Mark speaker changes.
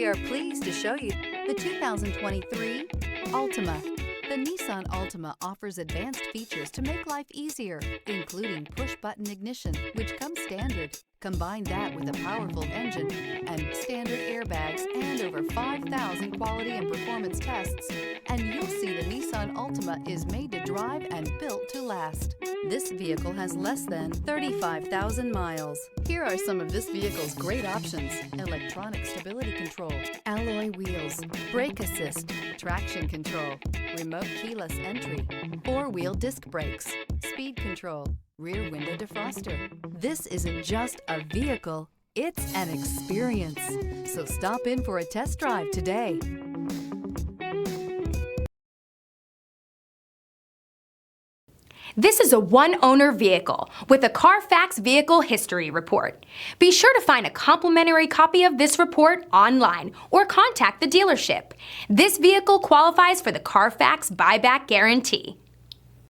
Speaker 1: We are pleased to show you the 2023 Altima. The Nissan Altima offers advanced features to make life easier, including push-button ignition, which comes standard. Combine that with a powerful engine and standard airbags and over 5,000 quality and performance tests, and you'll see the Nissan Altima is made to drive and built to last. This vehicle has less than 35,000 miles. Here are some of this vehicle's great options: electronic stability control, alloy wheels, brake assist, traction control, remote keyless entry, four-wheel disc brakes, speed control, rear window defroster. This isn't just a vehicle, it's an experience. So stop in for a test drive today.
Speaker 2: This is a one-owner vehicle with a Carfax Vehicle History Report. Be sure to find a complimentary copy of this report online or contact the dealership. This vehicle qualifies for the Carfax Buyback Guarantee.